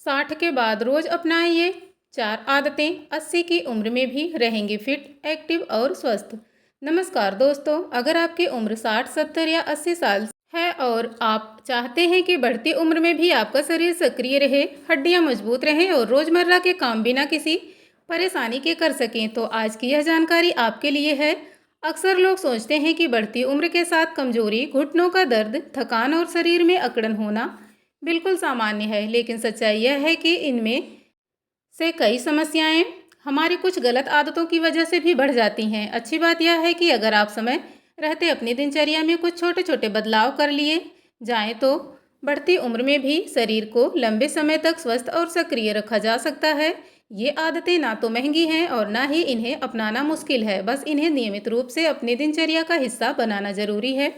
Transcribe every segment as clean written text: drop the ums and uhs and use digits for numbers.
60 के बाद रोज अपनाएं ये 4 आदतें 80 की उम्र में भी रहेंगे फिट, एक्टिव और स्वस्थ। नमस्कार दोस्तों, अगर आपकी उम्र 60, 70 या 80 साल है और आप चाहते हैं कि बढ़ती उम्र में भी आपका शरीर सक्रिय रहे, हड्डियां मजबूत रहें और रोजमर्रा के काम बिना किसी परेशानी के कर सकें, तो आज की यह जानकारी आपके लिए है। अक्सर लोग सोचते हैं कि बढ़ती उम्र के साथ कमजोरी, घुटनों का दर्द, थकान और शरीर में अकड़न होना बिल्कुल सामान्य है, लेकिन सच्चाई यह है कि इनमें से कई समस्याएं हमारी कुछ गलत आदतों की वजह से भी बढ़ जाती हैं। अच्छी बात यह है कि अगर आप समय रहते अपनी दिनचर्या में कुछ छोटे छोटे बदलाव कर लिए जाएं, तो बढ़ती उम्र में भी शरीर को लंबे समय तक स्वस्थ और सक्रिय रखा जा सकता है। ये आदतें ना तो महंगी हैं और ना ही इन्हें अपनाना मुश्किल है, बस इन्हें नियमित रूप से अपनी दिनचर्या का हिस्सा बनाना जरूरी है।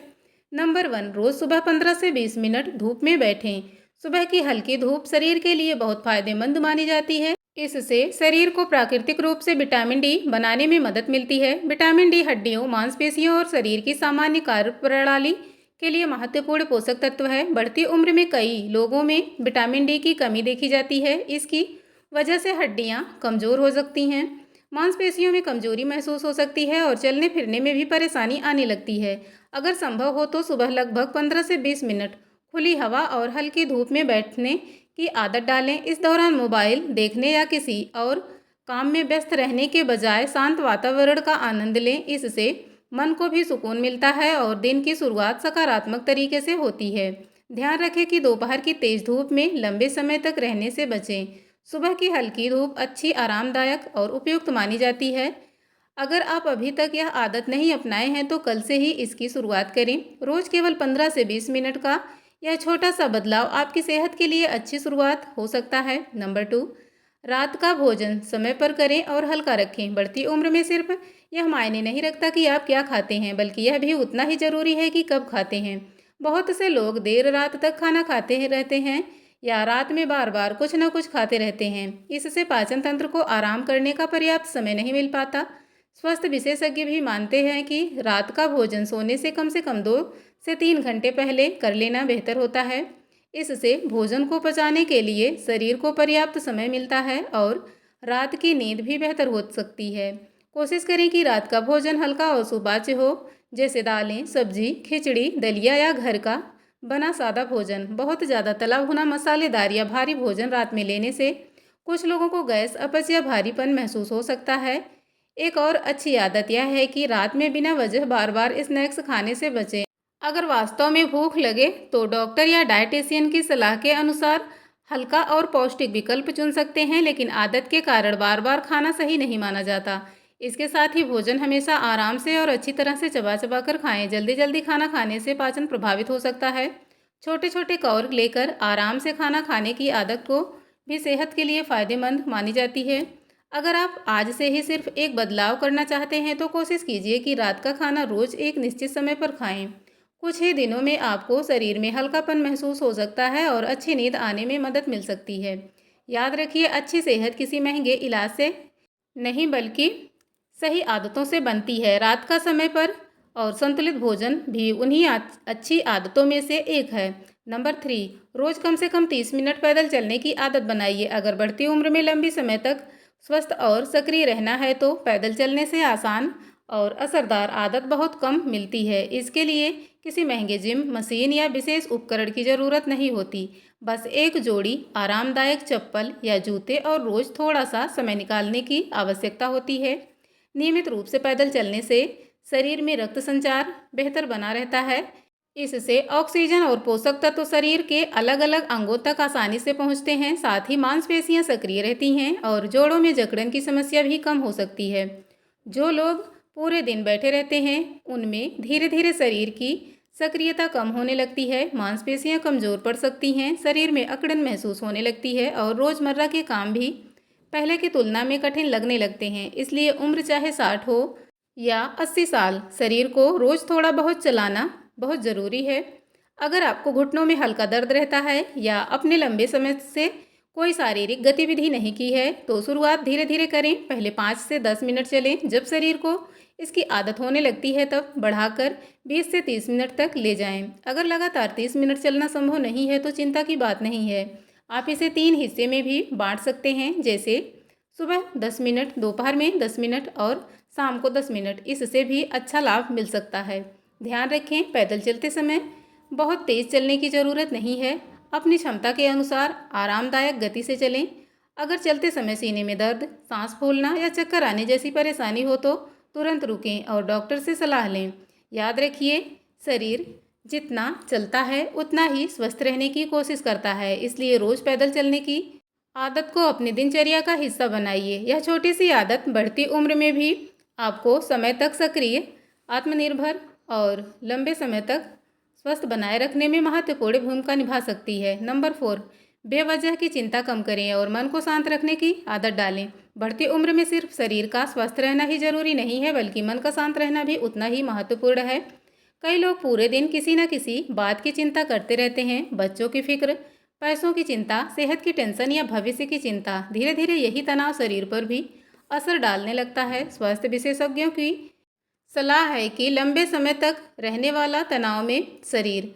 नंबर 1, रोज सुबह 15 से 20 मिनट धूप में बैठें। सुबह की हल्की धूप शरीर के लिए बहुत फायदेमंद मानी जाती है। इससे शरीर को प्राकृतिक रूप से विटामिन डी बनाने में मदद मिलती है। विटामिन डी हड्डियों, मांसपेशियों और शरीर की सामान्य कार्य प्रणाली के लिए महत्वपूर्ण पोषक तत्व है। बढ़ती उम्र में कई लोगों में विटामिन डी की कमी देखी जाती है। इसकी वजह से हड्डियां कमजोर हो सकती हैं, मांसपेशियों में कमजोरी महसूस हो सकती है और चलने फिरने में भी परेशानी आने लगती है। अगर संभव हो तो सुबह लगभग 15 से 20 मिनट खुली हवा और हल्की धूप में बैठने की आदत डालें। इस दौरान मोबाइल देखने या किसी और काम में व्यस्त रहने के बजाय शांत वातावरण का आनंद लें। इससे मन को भी सुकून मिलता है और दिन की शुरुआत सकारात्मक तरीके से होती है। ध्यान रखें कि दोपहर की तेज धूप में लंबे समय तक रहने से बचें। सुबह की हल्की धूप अच्छी, आरामदायक और उपयुक्त मानी जाती है। अगर आप अभी तक यह आदत नहीं अपनाए हैं तो कल से ही इसकी शुरुआत करें। रोज केवल 15 से 20 मिनट का यह छोटा सा बदलाव आपकी सेहत के लिए अच्छी शुरुआत हो सकता है। नंबर 2, रात का भोजन समय पर करें और हल्का रखें। बढ़ती उम्र में सिर्फ यह मायने नहीं रखता कि आप क्या खाते हैं, बल्कि यह भी उतना ही जरूरी है कि कब खाते हैं। बहुत से लोग देर रात तक खाना खाते रहते हैं या रात में बार बार कुछ न कुछ खाते रहते हैं। इससे पाचन तंत्र को आराम करने का पर्याप्त समय नहीं मिल पाता। स्वास्थ्य विशेषज्ञ भी मानते हैं कि रात का भोजन सोने से कम 2 से 3 घंटे पहले कर लेना बेहतर होता है। इससे भोजन को पचाने के लिए शरीर को पर्याप्त समय मिलता है और रात की नींद भी बेहतर हो सकती है। कोशिश करें कि रात का भोजन हल्का और सुपाच्य हो, जैसे दालें, सब्जी, खिचड़ी, दलिया या घर का बना सादा भोजन। बहुत ज़्यादा तला भुना, मसालेदार या भारी भोजन रात में लेने से कुछ लोगों को गैस, अपच या भारीपन महसूस हो सकता है। एक और अच्छी आदत यह है कि रात में बिना वजह बार बार स्नैक्स खाने से बचें। अगर वास्तव में भूख लगे तो डॉक्टर या डाइटिशियन की सलाह के अनुसार हल्का और पौष्टिक विकल्प चुन सकते हैं, लेकिन आदत के कारण बार बार खाना सही नहीं माना जाता। इसके साथ ही भोजन हमेशा आराम से और अच्छी तरह से चबा चबा कर खाएं। जल्दी जल्दी खाना खाने से पाचन प्रभावित हो सकता है। छोटे छोटे कौर लेकर आराम से खाना खाने की आदत को भी सेहत के लिए फायदेमंद मानी जाती है। अगर आप आज से ही सिर्फ एक बदलाव करना चाहते हैं तो कोशिश कीजिए कि रात का खाना रोज एक निश्चित समय पर खाएं। कुछ ही दिनों में आपको शरीर में हल्कापन महसूस हो सकता है और अच्छी नींद आने में मदद मिल सकती है। याद रखिए, अच्छी सेहत किसी महंगे इलाज से नहीं बल्कि सही आदतों से बनती है। रात का समय पर और संतुलित भोजन भी उन्हीं अच्छी आदतों में से एक है। नंबर 3, रोज कम से कम 30 मिनट पैदल चलने की आदत बनाइए। अगर बढ़ती उम्र में लंबी समय तक स्वस्थ और सक्रिय रहना है तो पैदल चलने से आसान और असरदार आदत बहुत कम मिलती है। इसके लिए किसी महंगे जिम, मशीन या विशेष उपकरण की ज़रूरत नहीं होती। बस एक जोड़ी आरामदायक चप्पल या जूते और रोज़ थोड़ा सा समय निकालने की आवश्यकता होती है। नियमित रूप से पैदल चलने से शरीर में रक्त संचार बेहतर बना रहता है। इससे ऑक्सीजन और पोषक तत्व शरीर के अलग अलग अंगों तक आसानी से पहुंचते हैं। साथ ही मांसपेशियां सक्रिय रहती हैं और जोड़ों में जकड़न की समस्या भी कम हो सकती है। जो लोग पूरे दिन बैठे रहते हैं उनमें धीरे धीरे शरीर की सक्रियता कम होने लगती है, मांसपेशियां कमज़ोर पड़ सकती हैं, शरीर में अकड़न महसूस होने लगती है और रोज़मर्रा के काम भी पहले की तुलना में कठिन लगने लगते हैं। इसलिए उम्र चाहे 60 हो या 80 साल, शरीर को रोज़ थोड़ा बहुत चलाना बहुत ज़रूरी है। अगर आपको घुटनों में हल्का दर्द रहता है या अपने लंबे समय से कोई शारीरिक गतिविधि नहीं की है तो शुरुआत धीरे धीरे करें। पहले 5 से 10 मिनट चलें। जब शरीर को इसकी आदत होने लगती है तब बढ़ाकर 20 से 30 मिनट तक ले जाएं। अगर लगातार 30 मिनट चलना संभव नहीं है तो चिंता की बात नहीं है। आप इसे 3 हिस्से में भी बांट सकते हैं, जैसे सुबह 10 मिनट, दोपहर में 10 मिनट और शाम को 10 मिनट। इससे भी अच्छा लाभ मिल सकता है। ध्यान रखें, पैदल चलते समय बहुत तेज़ चलने की ज़रूरत नहीं है। अपनी क्षमता के अनुसार आरामदायक गति से चलें। अगर चलते समय सीने में दर्द, सांस फूलना या चक्कर आने जैसी परेशानी हो तो तुरंत रुकें और डॉक्टर से सलाह लें। याद रखिए, शरीर जितना चलता है उतना ही स्वस्थ रहने की कोशिश करता है, इसलिए रोज़ पैदल चलने की आदत को अपनी दिनचर्या का हिस्सा बनाइए। यह छोटी सी आदत बढ़ती उम्र में भी आपको समय तक सक्रिय, आत्मनिर्भर और लंबे समय तक स्वस्थ बनाए रखने में महत्वपूर्ण भूमिका निभा सकती है। नंबर 4, बेवजह की चिंता कम करें और मन को शांत रखने की आदत डालें। बढ़ती उम्र में सिर्फ शरीर का स्वस्थ रहना ही जरूरी नहीं है, बल्कि मन का शांत रहना भी उतना ही महत्वपूर्ण है। कई लोग पूरे दिन किसी न किसी बात की चिंता करते रहते हैं। बच्चों की फिक्र, पैसों की चिंता, सेहत की टेंशन या भविष्य की चिंता। धीरे धीरे यही तनाव शरीर पर भी असर डालने लगता है। स्वास्थ्य विशेषज्ञों की सलाह है कि लंबे समय तक रहने वाला तनाव में शरीर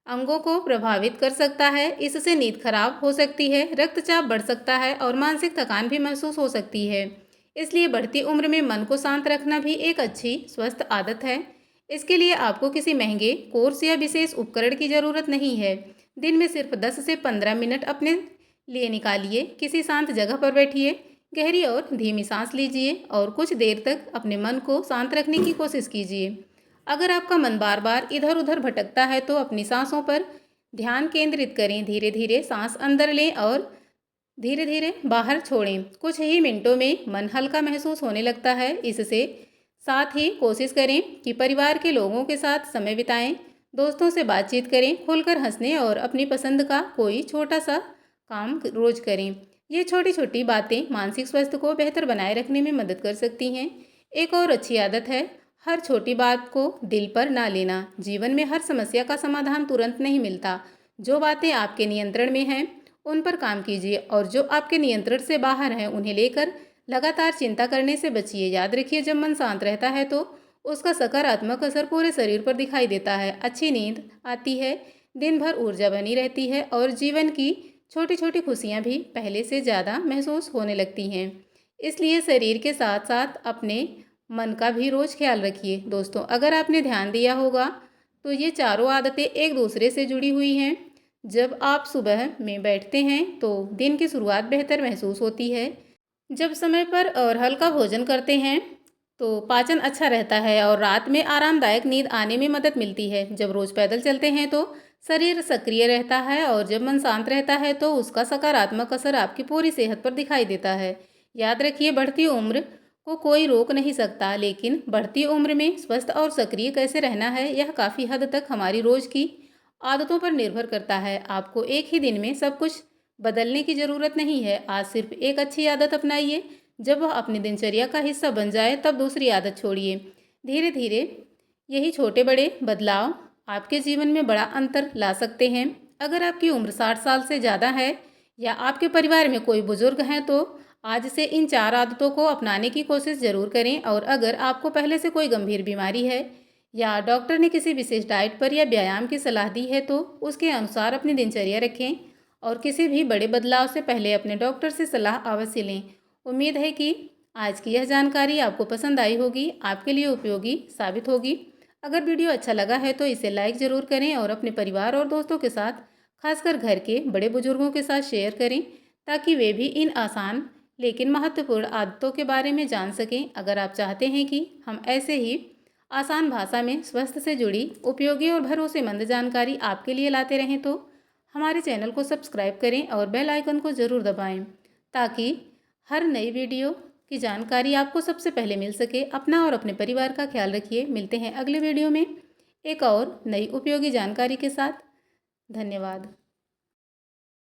अंगों को प्रभावित कर सकता है। इससे नींद खराब हो सकती है, रक्तचाप बढ़ सकता है और मानसिक थकान भी महसूस हो सकती है। इसलिए बढ़ती उम्र में मन को शांत रखना भी एक अच्छी स्वस्थ आदत है। इसके लिए आपको किसी महंगे कोर्स या विशेष उपकरण की ज़रूरत नहीं है। दिन में सिर्फ 10 से 15 मिनट अपने लिए निकालिए। किसी शांत जगह पर बैठिए, गहरी और धीमी सांस लीजिए और कुछ देर तक अपने मन को शांत रखने की कोशिश कीजिए। अगर आपका मन बार बार इधर उधर भटकता है तो अपनी सांसों पर ध्यान केंद्रित करें। धीरे धीरे सांस अंदर लें और धीरे धीरे बाहर छोड़ें। कुछ ही मिनटों में मन हल्का महसूस होने लगता है। इससे साथ ही कोशिश करें कि परिवार के लोगों के साथ समय बिताएं, दोस्तों से बातचीत करें, खुलकर हंसने और अपनी पसंद का कोई छोटा सा काम रोज करें। ये छोटी छोटी बातें मानसिक स्वास्थ्य को बेहतर बनाए रखने में मदद कर सकती हैं। एक और अच्छी आदत है हर छोटी बात को दिल पर ना लेना। जीवन में हर समस्या का समाधान तुरंत नहीं मिलता। जो बातें आपके नियंत्रण में हैं उन पर काम कीजिए और जो आपके नियंत्रण से बाहर हैं उन्हें लेकर लगातार चिंता करने से बचिए। याद रखिए, जब मन शांत रहता है तो उसका सकारात्मक असर पूरे शरीर पर दिखाई देता है। अच्छी नींद आती है, दिन भर ऊर्जा बनी रहती है और जीवन की छोटी छोटी खुशियाँ भी पहले से ज़्यादा महसूस होने लगती हैं। इसलिए शरीर के साथ साथ अपने मन का भी रोज़ ख्याल रखिए। दोस्तों, अगर आपने ध्यान दिया होगा तो ये चारों आदतें एक दूसरे से जुड़ी हुई हैं। जब आप सुबह में बैठते हैं तो दिन की शुरुआत बेहतर महसूस होती है। जब समय पर और हल्का भोजन करते हैं तो पाचन अच्छा रहता है और रात में आरामदायक नींद आने में मदद मिलती है। जब रोज़ पैदल चलते हैं तो शरीर सक्रिय रहता है और जब मन शांत रहता है तो उसका सकारात्मक असर आपकी पूरी सेहत पर दिखाई देता है। याद रखिए, बढ़ती उम्र को कोई रोक नहीं सकता, लेकिन बढ़ती उम्र में स्वस्थ और सक्रिय कैसे रहना है यह काफ़ी हद तक हमारी रोज़ की आदतों पर निर्भर करता है। आपको एक ही दिन में सब कुछ बदलने की ज़रूरत नहीं है। आज सिर्फ एक अच्छी आदत अपनाइए। जब वह अपनी दिनचर्या का हिस्सा बन जाए तब दूसरी आदत छोड़िए। धीरे धीरे यही छोटे बड़े बदलाव आपके जीवन में बड़ा अंतर ला सकते हैं। अगर आपकी उम्र 60 साल से ज़्यादा है या आपके परिवार में कोई बुजुर्ग हैं तो आज से इन 4 आदतों को अपनाने की कोशिश ज़रूर करें। और अगर आपको पहले से कोई गंभीर बीमारी है या डॉक्टर ने किसी विशेष डाइट पर या व्यायाम की सलाह दी है तो उसके अनुसार अपनी दिनचर्या रखें और किसी भी बड़े बदलाव से पहले अपने डॉक्टर से सलाह अवश्य लें। उम्मीद है कि आज की यह जानकारी आपको पसंद आई होगी, आपके लिए उपयोगी साबित होगी। अगर वीडियो अच्छा लगा है तो इसे लाइक ज़रूर करें और अपने परिवार और दोस्तों के साथ, खासकर घर के बड़े बुजुर्गों के साथ शेयर करें ताकि वे भी इन आसान लेकिन महत्वपूर्ण आदतों के बारे में जान सकें। अगर आप चाहते हैं कि हम ऐसे ही आसान भाषा में स्वास्थ्य से जुड़ी उपयोगी और भरोसेमंद जानकारी आपके लिए लाते रहें तो हमारे चैनल को सब्सक्राइब करें और बेल आइकन को ज़रूर दबाएं ताकि हर नई वीडियो की जानकारी आपको सबसे पहले मिल सके। अपना और अपने परिवार का ख्याल रखिए। मिलते हैं अगले वीडियो में एक और नई उपयोगी जानकारी के साथ। धन्यवाद।